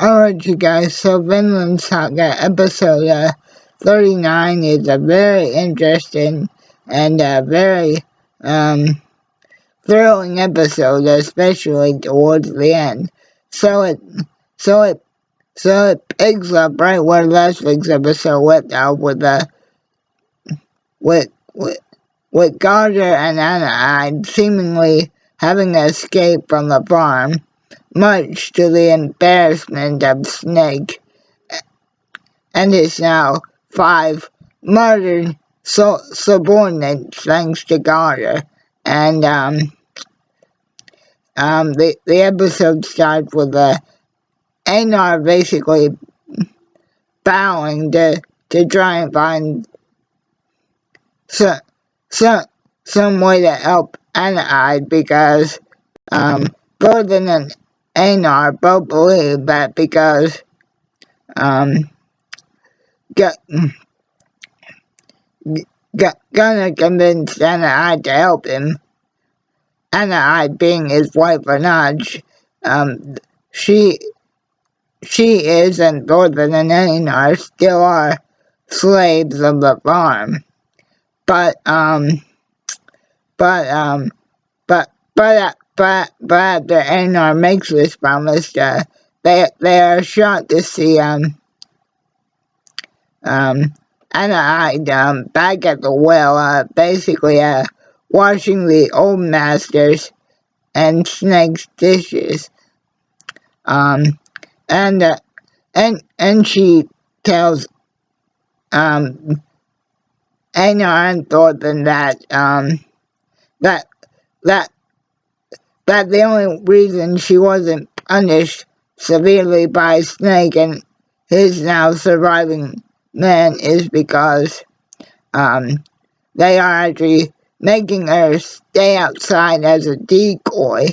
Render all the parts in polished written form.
Alright, you guys, so Vinland Saga episode 39 is a very interesting and very thrilling episode, especially towards the end. So it, so it, so it picks up right where last week's episode left off with, with, with Gardner and Anna seemingly having escaped from the farm, much to the embarrassment of Snake and his now 5 murdered subordinates thanks to Gardner. And the episode starts with Einar basically bowing to try and find some, some, some way to help Anna because Gordon and Einar both believe that because Gu- Gunnar convinced Anna to help him. Anna being his wife or not, she is and Thorfinn and Einar still are slaves of the farm. But after Einar makes this promise, they are shocked to see Anna back at the well, basically washing the old master's and Snake's dishes. And she tells Einar and Thorfinn that the only reason she wasn't punished severely by Snake and his now surviving men is because they are actually making her stay outside as a decoy,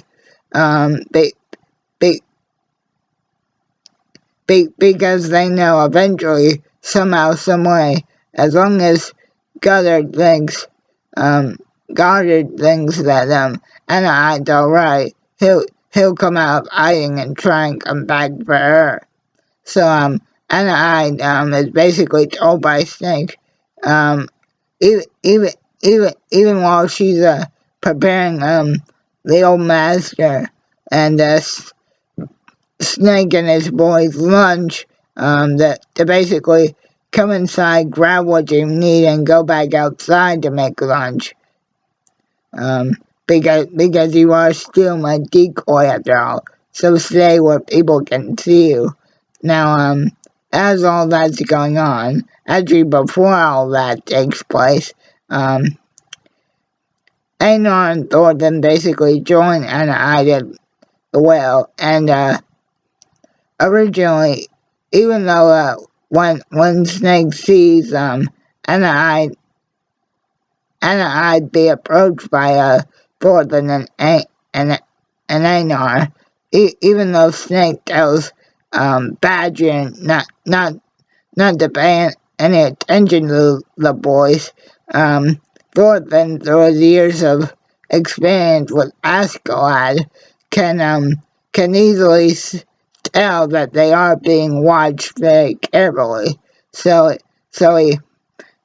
because they know eventually, somehow, someway, as long as Goddard thinks that Anna's alright, he'll come out of hiding and try and come back for her. So Anna is basically told by Snake, even while she's preparing the old master and Snake and his boys lunch, to basically come inside, grab what you need, and go back outside to make lunch. Because you are still my decoy after all, so stay where people can see you. Now, as all that's going on, actually before all that takes place, Einar and Thorfinn basically join Anna at the well, and originally, even though when Snake sees Anna be approached by Thorfinn and Einar, even though Snake tells Badger not to pay any attention to the boys, Thorfinn, through his years of experience with Askeladd, can easily tell that they are being watched very carefully. So he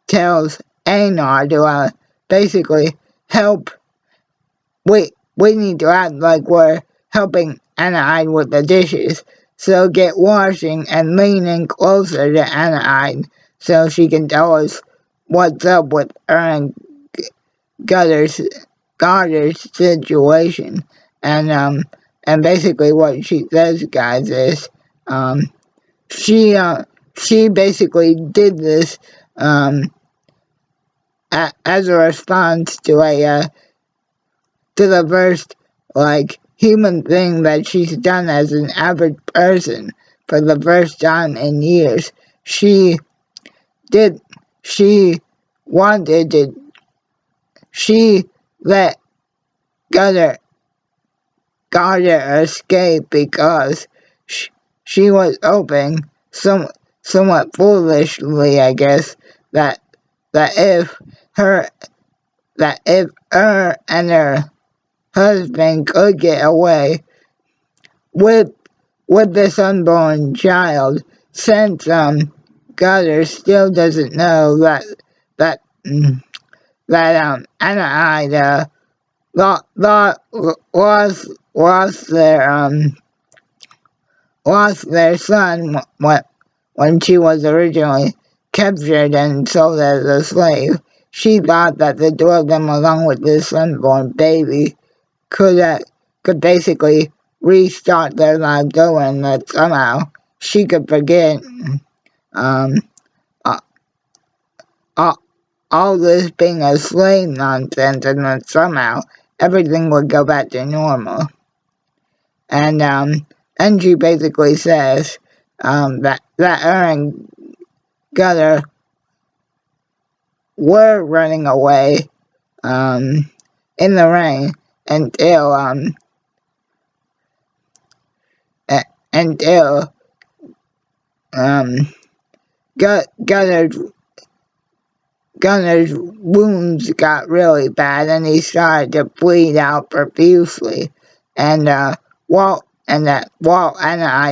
tells Einar to basically help. We need to act like we're helping Anna with the dishes. So get washing and lean in closer to Anna so she can tell us what's up with her and Gardner's situation. And basically what she says, guys, is she basically did this as a response to the first human thing that she's done as an average person for the first time in years. She let Gardner escape because she was hoping, somewhat foolishly, I guess, that if her and her husband could get away with with this unborn child, since Gutter still doesn't know that Anna lost their son when she was originally captured and sold as a slave. She thought that the two of them, along with this unborn baby, could basically restart their lives over, and that somehow she could forget um, uh, all, all this being a slave nonsense, and that somehow everything would go back to normal. And she basically says that her and Gutter were running away in the rain until until Gutter's wounds got really bad, and he started to bleed out profusely. And Walt and I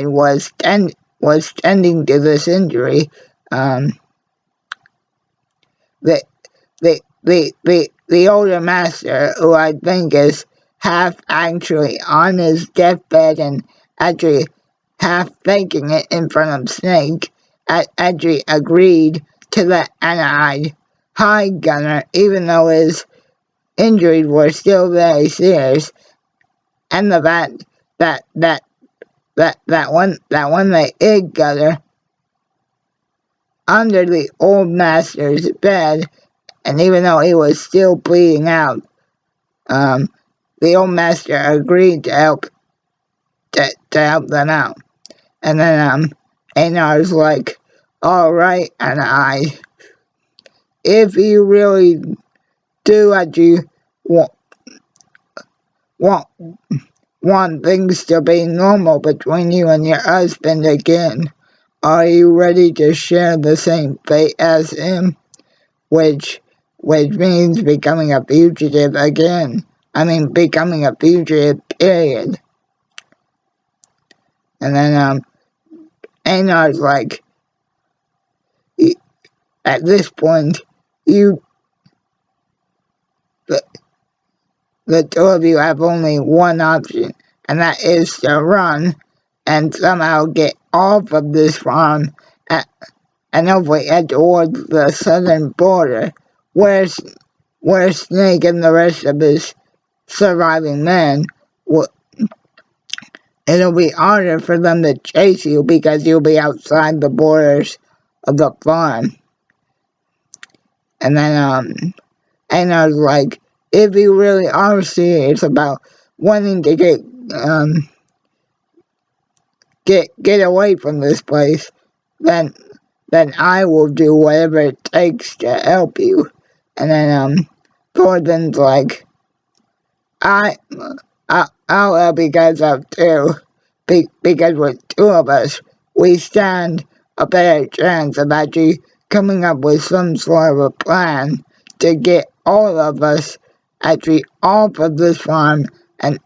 was tending to this injury. The the older master, who I think is half actually on his deathbed and actually half faking it in front of Snake, actually agreed to let Anna hide Gunner, even though his injuries were still very serious, and the fact that when they hid Gunner under the old master's bed, and even though he was still bleeding out, the old master agreed to help them out. And then Einar's like, all right, and if you really do actually want things to be normal between you and your husband again, are you ready to share the same fate as him? Which means becoming a fugitive again. I mean, becoming a fugitive, period. And then Einar's like, at this point, the two of you have only one option, and that is to run and somehow get off of this farm and hopefully head towards the southern border, where Snake and the rest of his surviving men it'll be harder for them to chase you because you'll be outside the borders of the farm. And then Einar's like, if you really are serious about wanting to get away from this place, then I will do whatever it takes to help you. And then Thornton's like, I'll help you guys out too, because with two of us, we stand a better chance of actually coming up with some sort of a plan to get all of us actually off of this farm and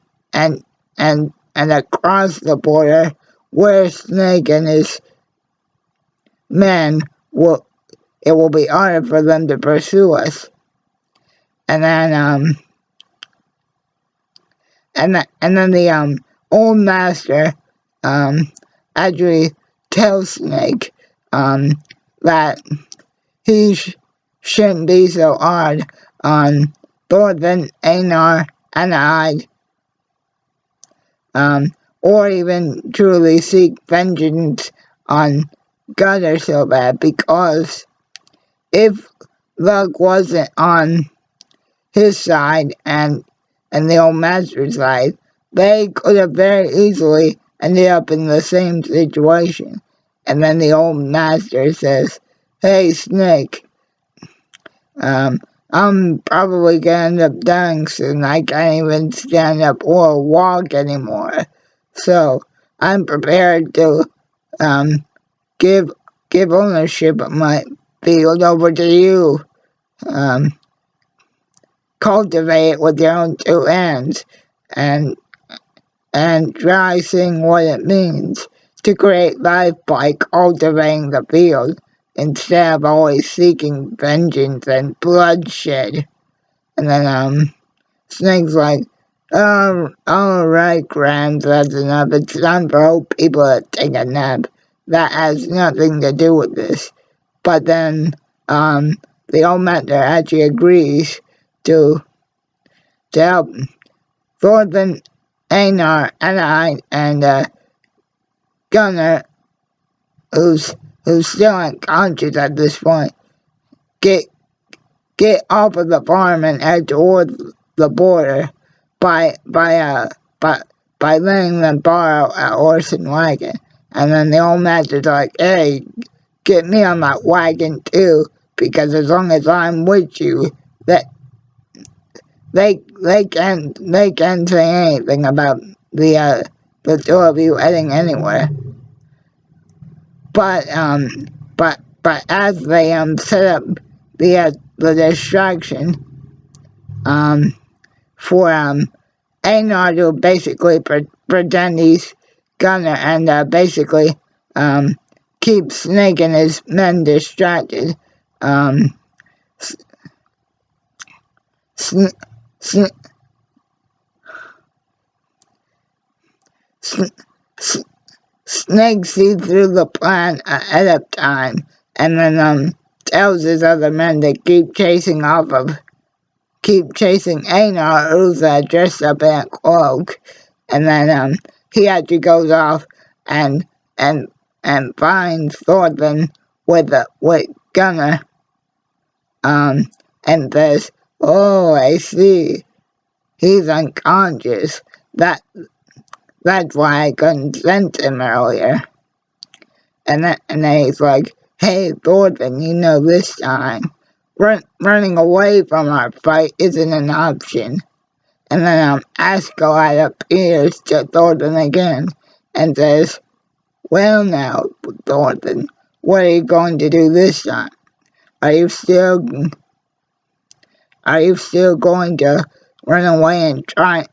across the border, where Snake and his men it will be harder for them to pursue us. And then the old master actually tells Snake that he shouldn't be so hard on Thornton, Einar, and I, or even truly seek vengeance on Gutter so bad, because if luck wasn't on his side and the old master's side, they could have very easily ended up in the same situation. And then the old master says, hey Snake, I'm probably gonna end up dying soon. I can't even stand up or walk anymore. So I'm prepared to give ownership of my field over to you. Cultivate it with your own two hands, and and try seeing what it means to create life by cultivating the field instead of always seeking vengeance and bloodshed. And then Snake's like, oh, alright, Grams, that's enough. It's time for old people to take a nap. That has nothing to do with this. But then the old master actually agrees to help Thorfinn, Einar, and Gunnar, who's still unconscious at this point, get off of the farm and head towards the border by letting them borrow a horse and wagon. And then the old master's like, hey, get me on that wagon too, because as long as I'm with you, that they can't say anything about the two of you heading anywhere. But as they set up the distraction for Einar to basically pretend he's Gunner and basically keep Snake and his men distracted. Snake sees through the plan ahead of time and then tells his other men to keep chasing Einar, who's dressed up in a cloak. And then he actually goes off and finds Thorfinn with Gunnar and says, oh, I see, he's unconscious. That's why I couldn't sense him earlier. And then he's like, hey, Thorfinn, this time running away from our fight isn't an option. And then Askeladd appears to Thorfinn again and says, well now, Thorfinn, what are you going to do this time? Are you still going to run away and try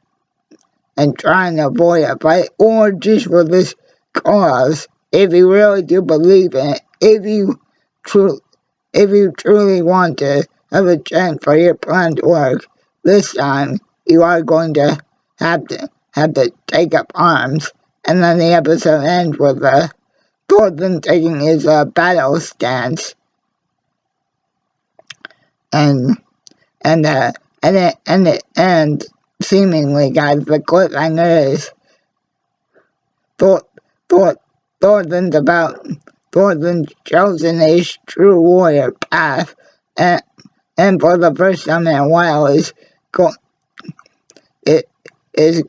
and avoid a fight, or just for this cause? If you really do believe in it, if you truly want to have a chance for your plan to work, this time you are going to have to take up arms. And then the episode ends with Thorfinn taking his battle stance, and seemingly, guys, the cliffhanger is Thorfinn's chosen his true warrior path, and for the first time in a while is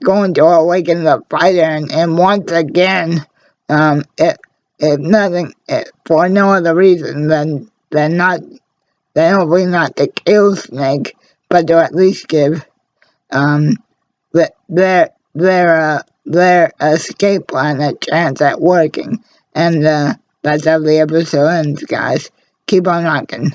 going to awaken the fighter, and once again, if nothing, for no other reason than hopefully not to kill Snake, but to at least give their escape plan a chance at working. And that's how the episode ends, guys. Keep on rocking.